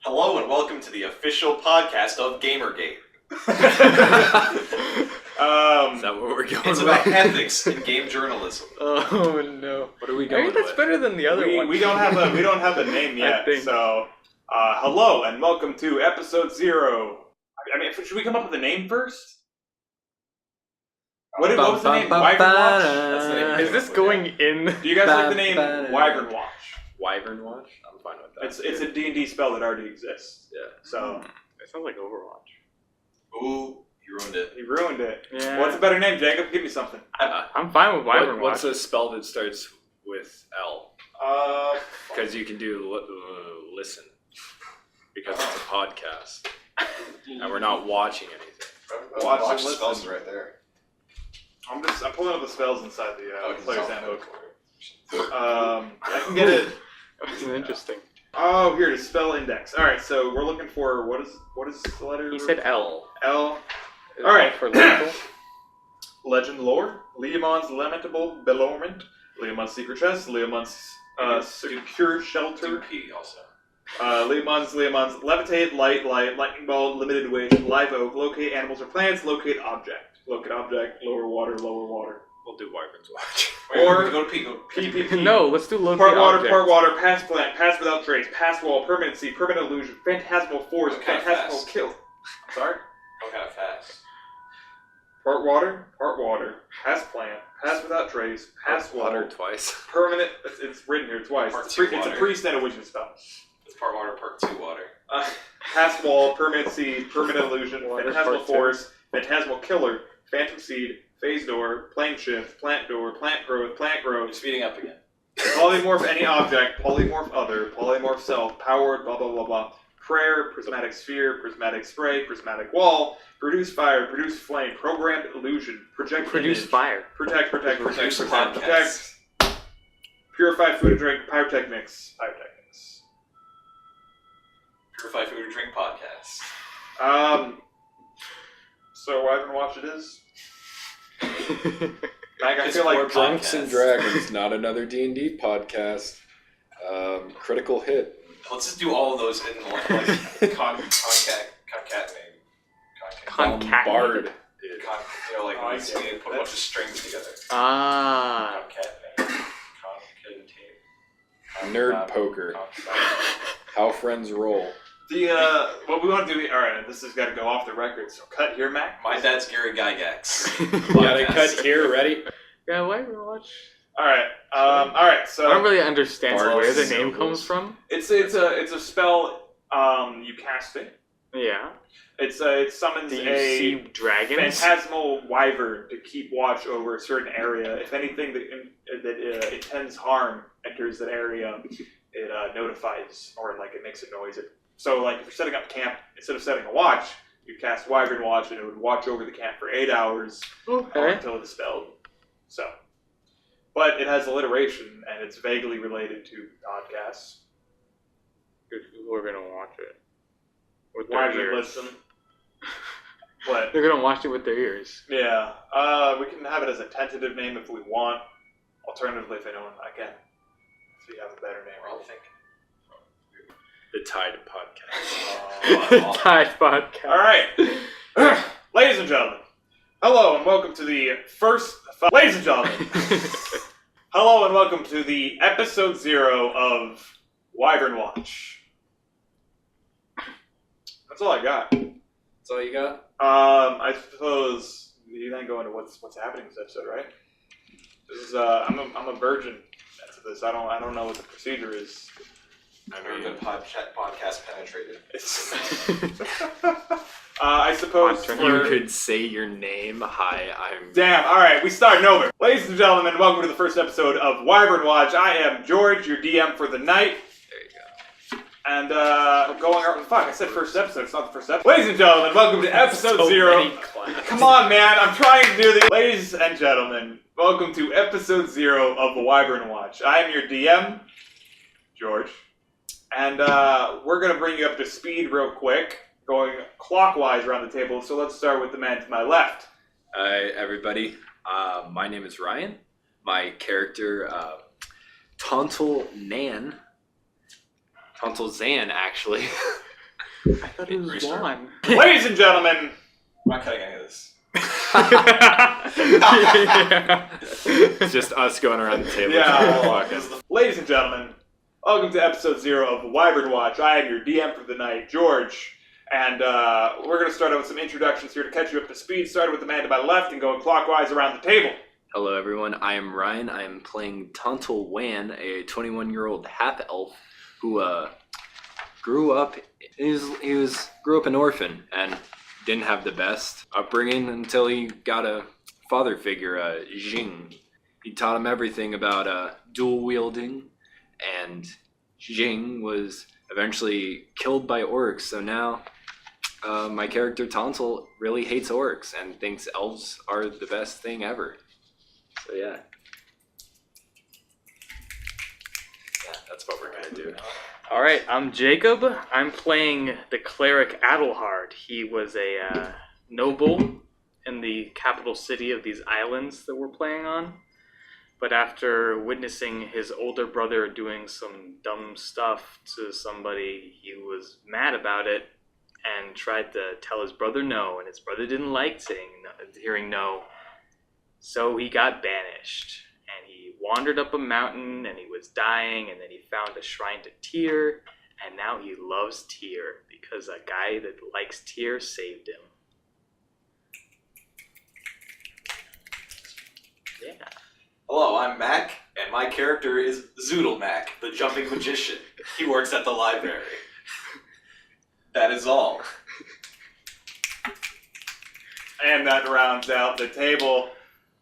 Hello and welcome to the official podcast of Gamergate. Is that what we're going It's about ethics in game journalism. Oh no! What are we going I think that's better than the other one. We don't have a name yet. So, hello and welcome to episode 0. I mean, should we come up with a name first? What was the name? Wyvern Watch? That's the name. Is this going in? Do you guys like the name Wyvern Watch? Wyvern Watch? I'm fine with that. It's a D&D spell that already exists. Yeah. So It sounds like Overwatch. Ooh, you ruined it. he ruined it. Yeah. What's a better name, Jacob? Give me something. I'm fine with Wyvern What's Watch. a spell that starts with L? Because you can do listen. Because it's a podcast. And we're not watching anything. Watch and Watch listen. spells right there. I'm pulling up the spells inside the Oh, player's handbook. I can get it. That's interesting. Oh, here it is, spell index. All right, so we're looking for what is the letter? He said L. L. Is All right. L for local? Legend lore. Leomon's lamentable bellowment. Leomon's secret chest. Leomon's secure shelter. 2P also. Leomon's levitate, lightning ball, limited wage, live oak, locate animals or plants, locate object, lower water. We'll do Wyvern's Watch. Or go to P. PPP. No, let's do locate Part object. water, pass plant, pass without trace, pass wall, permanency, permanent illusion, phantasmal force, What kind of phantasmal fast? kill. Sorry? What kind of fast? Part water, pass plant, pass without trace, pass wall, Water twice. permanent. It's written here twice. Part It's two a water. priest and a witch's spell. It's part water, part 2 water. Pass wall, permanency, permanent illusion, Water, phantasmal part two. force, phantasmal killer, phantom seed, phase door, plane shift, plant door, plant growth, You're speeding up again. polymorph any object, polymorph other, polymorph self, powered, blah blah blah blah. Prayer, prismatic sphere, prismatic spray, prismatic wall, produce fire, produce flame, programmed illusion, project Produce image, fire. protect, Protect protect. podcasts. Purify food and drink, pyrotechnics. Purify Food and Drink podcast. So Wyvern Watch it is. Like, I It's feel like for Drunks podcast. and Dragons, not another D&D podcast. Critical hit. Let's just do all of those in one concatenating. Bombard it. Like Oh, I we see. put a bunch of strings together. Ah. Concatenate. Nerd poker. How friends roll. What we want to do. All right, this has got to go off the record. So cut here, Mac. My dad's Gary Gygax. Gotta cut here, ready? Yeah, Wyvern Watch. All right. All right. So I don't really understand Bard where the symbols. name comes from. it's a spell. You cast it. Yeah. It summons Do you a see dragons? phantasmal wyvern to keep watch over a certain area. If anything that intends harm enters that area, it notifies or it makes a noise. So if you're setting up camp, instead of setting a watch, you cast Wyvern Watch and it would watch over the camp for 8 hours Okay. until it dispelled. So, but it has alliteration and it's vaguely related to podcasts. Good people are gonna watch it with their Wyvern ears. listen. What? They're gonna watch it with their ears. Yeah. We can have it as a tentative name if we want. Alternatively, if anyone, again, if you have a better name, We're all thinking. The Tide Podcast. Tide podcast. All right, ladies and gentlemen, hello and welcome to the Ladies and gentlemen, hello and welcome to the episode 0 of Wyvern Watch. That's all I got. That's all you got? I suppose you then go into what's happening in this episode, right? This is I'm a virgin to this. I don't know what the procedure is. I've never been podcast penetrated. I suppose You You for- could say your name. Hi, I'm... Damn, alright, we starting over. Ladies and gentlemen, welcome to the first episode of Wyvern Watch. I am George, your DM for the night. There you go. And, going around. Fuck, I said first episode, it's not the first episode. Ladies and gentlemen, welcome to episode So 0. many classes. Come on, man, I'm trying to do this. Ladies and gentlemen, welcome to episode 0 of the Wyvern Watch. I am your DM, George. And, we're gonna bring you up to speed real quick, going clockwise around the table. So let's start with the man to my left. Hi, everybody. My name is Ryan. My character, Tontal Zan, actually. I thought it was Restart. one. Ladies and gentlemen, I'm not cutting any of this. It's just us going around the table. Yeah. This is the ladies and gentlemen, welcome to episode 0 of the Wyvern Watch. I am your DM for the night, George. And we're going to start out with some introductions here to catch you up to speed. Starting with the man to my left and going clockwise around the table. Hello, everyone. I am Ryan. I am playing Tontal Wan, a 21-year-old half-elf who grew up. Grew up an orphan and didn't have the best upbringing until he got a father figure, Jing. He taught him everything about dual wielding, and Jing was eventually killed by orcs. So now my character Tontal really hates orcs and thinks elves are the best thing ever. So yeah, that's what we're gonna do. Alright, I'm Jacob. I'm playing the cleric Adelhard. He was a noble in the capital city of these islands that we're playing on. But after witnessing his older brother doing some dumb stuff to somebody, he was mad about it and tried to tell his brother no, and his brother didn't like hearing no. So he got banished, and he wandered up a mountain, and he was dying, and then he found a shrine to Tyr, and now he loves Tyr because a guy that likes Tyr saved him. Yeah. Hello, I'm Mac, and my character is Zoodle Mac, the jumping magician. He works at the library. That is all. And that rounds out the table.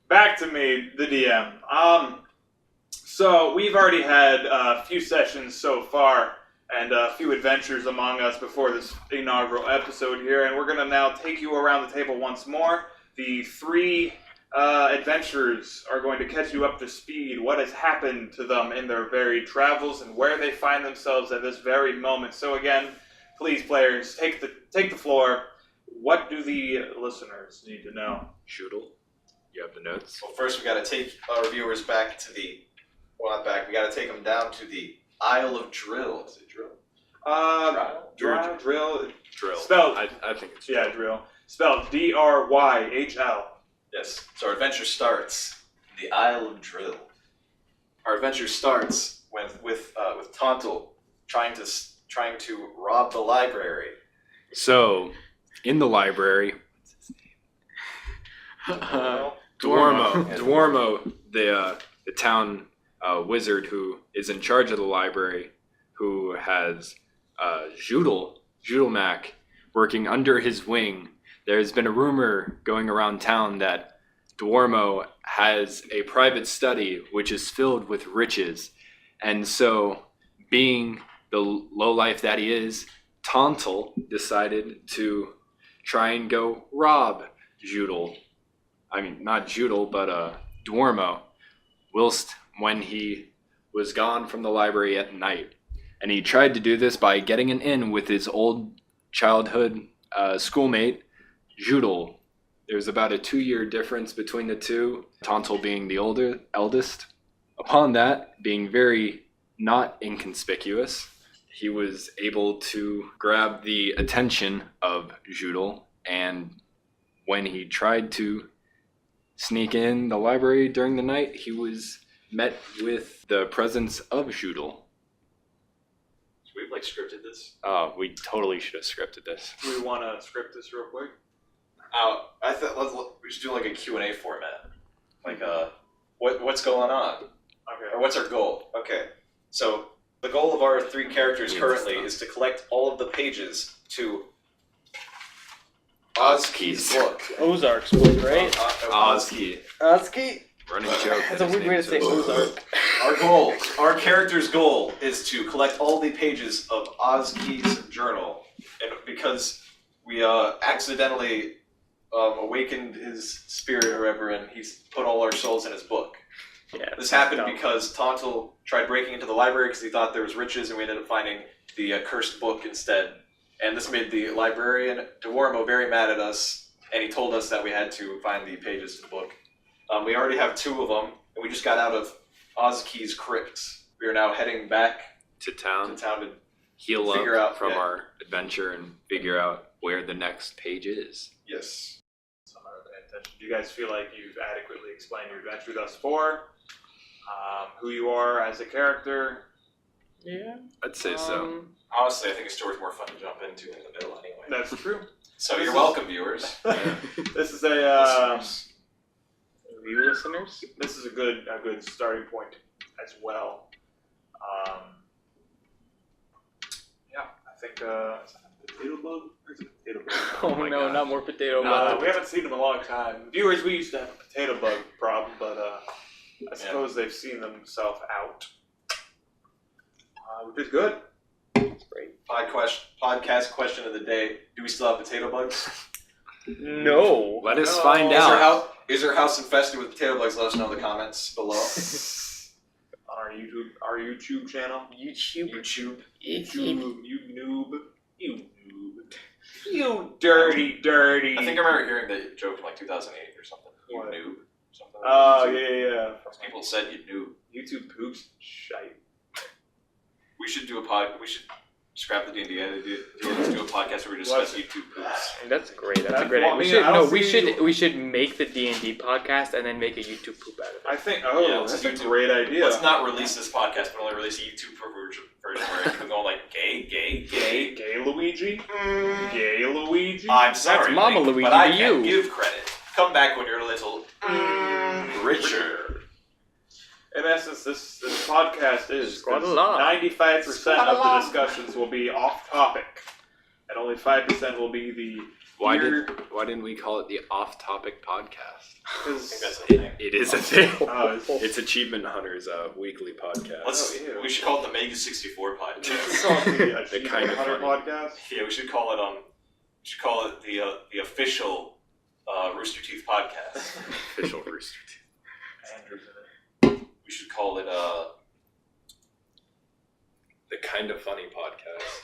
Back to me, the DM. So we've already had a few sessions so far and a few adventures among us before this inaugural episode here, and we're going to now take you around the table once more. The 3 adventurers are going to catch you up to speed, what has happened to them in their varied travels and where they find themselves at this very moment. So again, please players, take the floor. What do the listeners need to know? Shoodle, you have the notes? Well, first we got to take our viewers back to the... Well, not back. We got to take them down to the Isle of Drill. Is it Drill? Drill. Drill. Spelled. I think it's Yeah, Drill. Spelled D-R-Y-H-L. Yes. So our adventure starts in the Isle of Drill. Our adventure starts with Tontal trying to rob the library. So, in the library, Dwarmo, the town wizard who is in charge of the library, who has Joodle Mac working under his wing. There's been a rumor going around town that Dwarmo has a private study which is filled with riches. And so, being the lowlife that he is, Tontal decided to try and go rob Joodle. I mean, not Joodle, but Dwarmo, whilst when he was gone from the library at night. And he tried to do this by getting an in with his old childhood schoolmate, Joodle. There's about a 2-year difference between the two, Tontal being the eldest. Upon that, being very not inconspicuous, he was able to grab the attention of Joodle, and when he tried to sneak in the library during the night, he was met with the presence of Joodle. So we've scripted this. We totally should have scripted this. Do we want to script this real quick? I thought we should do a Q&A format. What's going on? Okay. Or what's our goal? Okay. So the goal of our 3 characters currently is to collect all of the pages to Ozky's book. Ozark's book, right? Ozky. Ozky? Running joke. That's a weird way to say Ozark. Our character's goal is to collect all the pages of Ozky's journal. And because we accidentally awakened his spirit or whatever, and he's put all our souls in his book. Yeah, This happened because Tontal tried breaking into the library because he thought there was riches, and we ended up finding the cursed book instead. And this made the librarian, Dwarmo, very mad at us, and he told us that we had to find the pages to the book. We already have 2 of them, and we just got out of Ozky's crypt. We are now heading back To town. to heal Figure up out, from yeah. our adventure and figure out where the next page is. Yes. So I'm not paying attention. Do you guys feel like you've adequately explained your adventure thus far? Who you are as a character? Yeah. I'd say so. Honestly, I think a story's more fun to jump into in the middle anyway. That's true. So you're welcome, viewers. This is a You listeners? this is a good starting point as well. Yeah, I think is that a potato bug or is it a potato bug? Oh, my no, God. not more potato No, bug. we haven't seen them in a long time. Viewers, we used to have a potato bug problem, but I suppose they've seen themselves out. Which is good. That's great. Podcast question of the day: do we still have potato bugs? No. Let us No. find out. Is your house infested with potato bugs? Let us know in the comments below. On our YouTube channel. YouTube. You dirty. I think I remember hearing that joke in like 2008 or something. You What? noob. Something. Oh YouTube. yeah. People said you noob. YouTube poops shite. We should do we should scrap the D&D idea. Let's do a podcast where we discuss YouTube poops. That's great. That's a That's great what idea. I mean, We should make the D&D podcast and then make a YouTube poop out of it. I think. Yeah, That's let's a YouTube. great idea. Let's not release this podcast, but only release a YouTube version where people go like gay. Gay Luigi. Gay Luigi. I'm sorry, Mama Link, Luigi but I to can't you. give credit. Come back when you're a little richer. In essence, this podcast is Squad a lot. 95% Squad a of the lot. discussions will be off topic, and only 5% will be the. Why didn't we call it the Off-Topic Podcast? I think that's the thing. It is a thing. Oh, It's Achievement Hunter's weekly podcast. ew. We should call it the Mega 64 podcast. It's called the Achievement kind of Hunter funny. podcast. Yeah, we should call it the official Rooster Teeth podcast. Official Rooster Teeth. Andrew's in it. We should call it The Kind of Funny Podcast.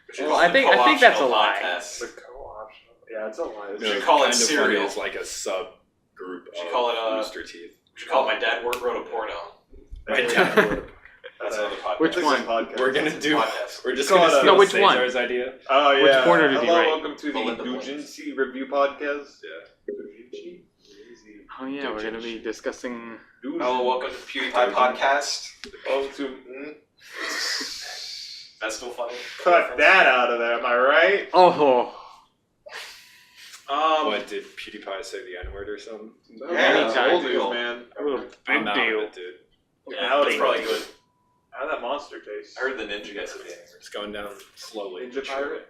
we should Well, call it I think that's a co-optional lie. podcast. The co-optional. Yeah, it's a lie. We should call it Kind of Funny Serial. is like a subgroup should of call it, Rooster Teeth. We should call it My Dad Wrote a Porno. That's That's another podcast. Which one? Podcast. We're gonna do. Podcast. We're just Call gonna it a- steal No, which Cesar's idea. Oh yeah. Which corner did he Hello, write? welcome to the Belinda Doujinshi Review Podcast. Yeah. Doujinshi? Easy. Oh yeah, we're gonna be discussing. Hello, welcome to the PewDiePie podcast. Welcome to. That's still funny. Cut that out of there. Am I right? Oh, What did PewDiePie say the N-word or something? Yeah, it's big old deal. news, man. a little I'm big out deal. of it, dude. Yeah, that's probably good. How'd that monster taste? I heard the ninja gets it. It's going down slowly. Ninja Pirate?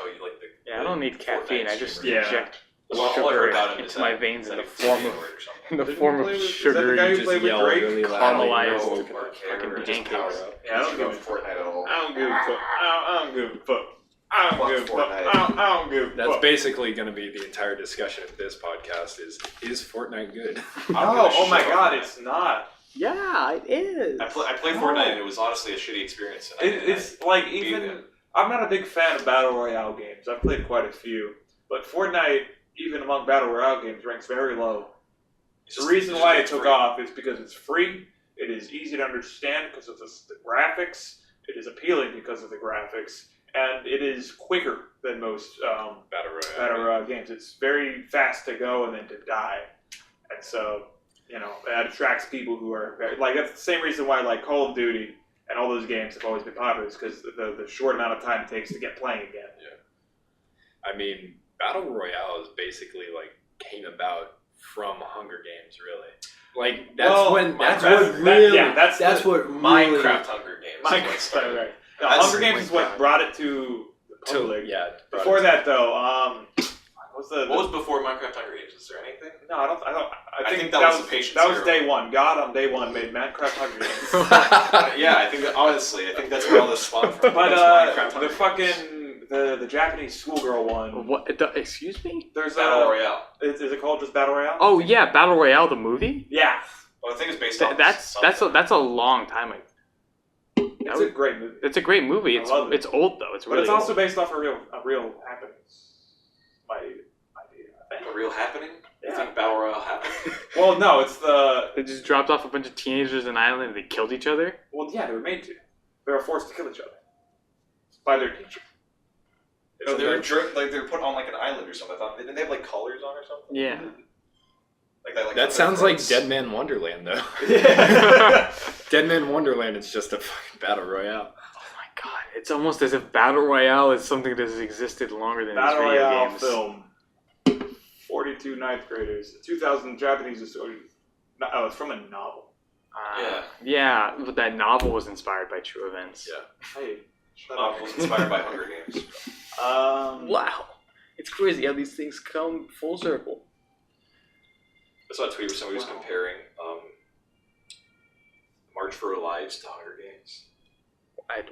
Oh, you like the. Yeah, I don't need caffeine. I just Yeah. inject Well, all I sugar heard about him is into my that- veins is in that the he form was of or something. in the Didn't form he of play with- is that sugar. the guy who You just played with yell Drake? really loud. Caramelized No, fucking just pancakes. power up. Yeah, I don't give a Fortnite at all. I don't give a fuck. I don't give a fuck. I don't Fuck give a fuck. Fortnite. I don't give a That's fuck. basically going to be the entire discussion of this podcast is Fortnite good? Oh my god, it's not. Yeah, it is. I played Fortnite and it was honestly a shitty experience. And It's like Being even. there. I'm not a big fan of Battle Royale games. I've played quite a few. But Fortnite, even among Battle Royale games, ranks very low. The reason why it took off is because it's free, it is easy to understand because of the graphics, it is appealing because of the graphics, and it is quicker than most Battle Royale. Battle Royale games. It's very fast to go and then to die. And so, that attracts people who are, like, that's the same reason why, like, Call of Duty and all those games have always been popular, is because the short amount of time it takes to get playing again. I mean, Battle Royale is basically like came about from Hunger Games, really. Like that's Well, that's Minecraft- what really that's what Minecraft Hunger Games. is what Minecraft, started it. right. No, That's- Hunger Games is what brought it to the public. yeah. Before that, though, What was before Minecraft Hunger Games? Is there anything? No, I think that was the patient That was zero. day one. God on day one made Minecraft Hunger Games. Yeah, I think that, honestly, I think that's where all this spawned from. But was Minecraft the Hunger fucking the Japanese schoolgirl one. What? Excuse me? There's Battle Royale. Is it called just Battle Royale? Oh yeah, Battle Royale the movie. Yeah, Well, I think it's based on. That's a long time ago. it's a great movie. It's a great movie. I love it. It's old though. It's But really it's also old. based off a real happenings. My idea, I think. a real happening. You Yeah. think Battle Royale happened? Well, no, it's the. They just dropped off a bunch of teenagers in an island and they killed each other. Well, yeah, they were made to. They were forced to kill each other. by their teacher. So they were put on like an island or something. I thought didn't they have like collars on or something? Yeah. Like that. Like That sounds like Dead Man Wonderland, though. Yeah. Dead Man Wonderland is just a fucking battle royale. Oh my god, it's almost as if Battle Royale is something that has existed longer than Battle these video Royale games. film. 42 ninth graders. 2000 Japanese historian. No, oh, it's from a novel. Yeah, but that novel was inspired by true events. Yeah. Hey. The novel was inspired by Hunger Games. Wow. It's crazy how these things come full circle. I saw a tweet where somebody was comparing March for Our Lives to Hunger Games.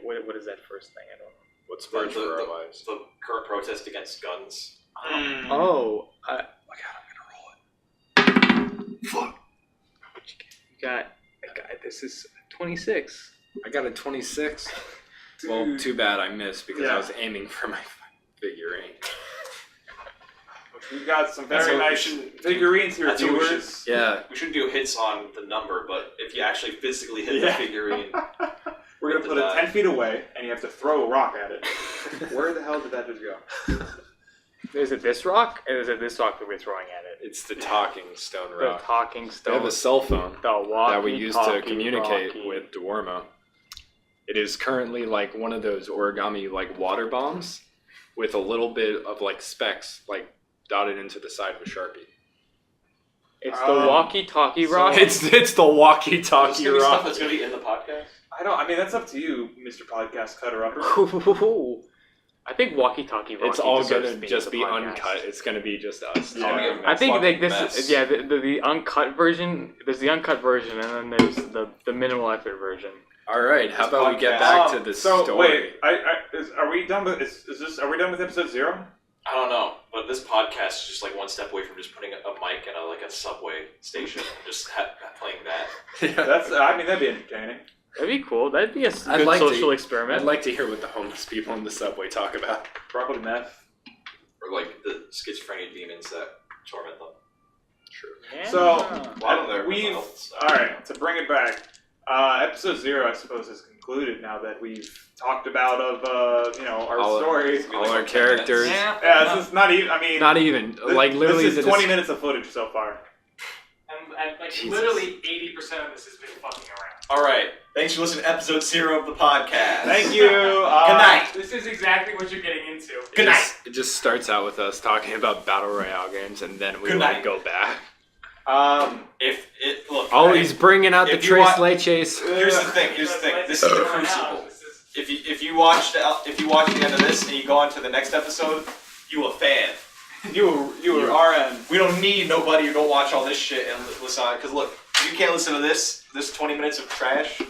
What is that first thing? I don't know. What's March for Our Lives? The current protest against guns. Oh, my god, I'm gonna roll it. Fuck. you got. This is 26. I got a 26. Well, too bad I missed because I was aiming for my figurine. We've got some very nice figurines here, That's what we viewers. Yeah. We shouldn't do hits on the number, but if you actually physically hit the figurine, We're going to put it 10 feet away, and you have to throw a rock at it. Where the hell did that just go? Is it this rock? Or is it this rock that we're throwing at it? It's the talking stone The rock. talking We stone. have a cell phone that we use to walkie-talkie, communicate rocky. with Dwarmo. It is currently like one of those origami like water bombs with a little bit of like specks like dotted into the side with Sharpie. It's the walkie-talkie rock. It's the there's walkie-talkie gonna be stuff rock. that's gonna be in the podcast. I mean, that's up to you, Mr. Podcast Cutter-Upper. I think walkie-talkie rock. It's all deserves gonna to just in be the podcast. uncut. It's gonna be just us. Yeah. talking. I think like this Mess. is the uncut version. There's the uncut version, and then there's the minimal effort version. All right, how This about we get podcast- back to the story? Wait, are we done with are we done with episode 0? I don't know, but this podcast is just like one step away from just putting a mic in a subway station and just playing that. Yeah. That'd be entertaining. That'd be cool. That'd be a I'd good like to- social experiment. I'd like to hear what the homeless people in the subway talk about. Probably meth. Or like the schizophrenia demons that torment them. True. Yeah. So, A lot of their we've mental health stuff. alright, to bring it back, episode 0 I suppose is concluded now that we've talked about our All- story. All our characters. Yeah, this is not even, Not even. Like literally this is the 20 minutes of footage so far. And like Jesus. literally 80% of this has been fucking around. Alright, thanks for listening to episode 0 of the podcast. Thank you. Good night. This is exactly what you're getting into. Good night. It just starts out with us talking about battle royale games, and then we Good like night. go back. If it look. Oh, right, he's bringing out the If you Tres want- Leches. Here's the thing. This is the crucible. If you watch the end of this and you go on to the next episode, you a fan. You were RN. We don't need nobody who don't watch all this shit and listen on it. Because look, if you can't listen to this 20 minutes of trash,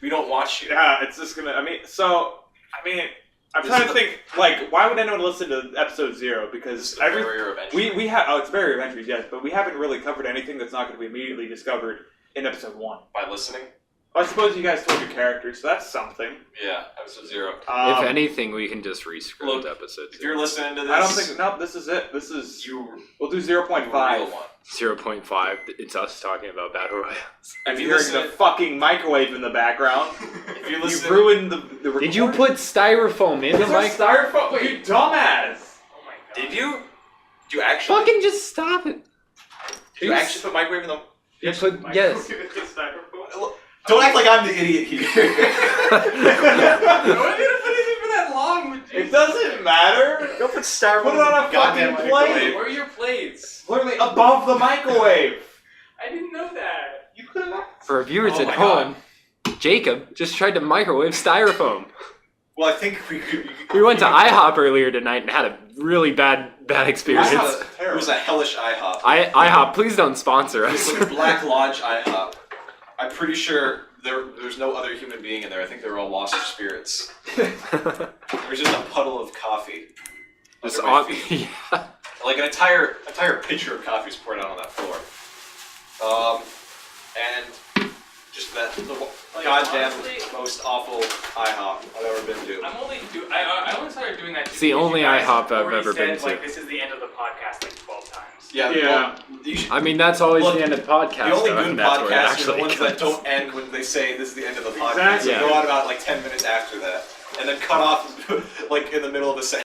we don't watch you. Yeah, it's just gonna. I'm trying to think. Like, why would anyone listen to episode 0? Because This is a barrier of entry. we have. Oh, it's barrier of entry, yes, but we haven't really covered anything that's not going to be immediately discovered in episode 1. By listening. I suppose you guys told your characters, so that's something. Yeah, episode 0. If anything, we can just rescript look, episodes. If you're listening to this, I don't think. No, this is it. This is. We'll do you 0.5. a real one. 0.5. It's us talking about battle royales. I'm If you hearing listen, the fucking microwave in the background. if you You listen, ruined the recording. Did you put styrofoam in the Is that mic? styrofoam? Wait, you dumbass! Oh my god. Did you? Did you actually? Fucking just stop it. Did you actually put microwave in the? You put yes. Don't act like I'm the idiot here. Why are you gonna put it in for that long? It doesn't matter. Don't put styrofoam Put it on a goddamn fucking microwave. plate. Where are your plates? Literally above the microwave. I didn't know that. You could have. For our viewers Oh at my home, Jacob just tried to microwave styrofoam. Well, I think we could. We went to IHOP earlier tonight and had a really bad experience. It was a hellish IHOP. IHOP, please don't sponsor us. It's like Black Lodge IHOP. I'm pretty sure there's no other human being in there. I think they're all lost spirits. There's just a puddle of coffee. Just under my on, feet. yeah. Like an entire pitcher of coffee is poured out on that floor. And just the goddamn honestly, most awful IHOP I've ever been to. I only started doing that. It's the only IHOP I've ever been to. Like, this is the end of the podcast like 12 times. Yeah. Yeah. Well, you should, I mean, that's always Look, the end of the podcast. the only though, good and that's where it podcasts are actually the ones goes. that don't end when they say this is the end of the podcast. Exactly. They go on about like 10 minutes after that. and then cut off like in the middle of the sentence.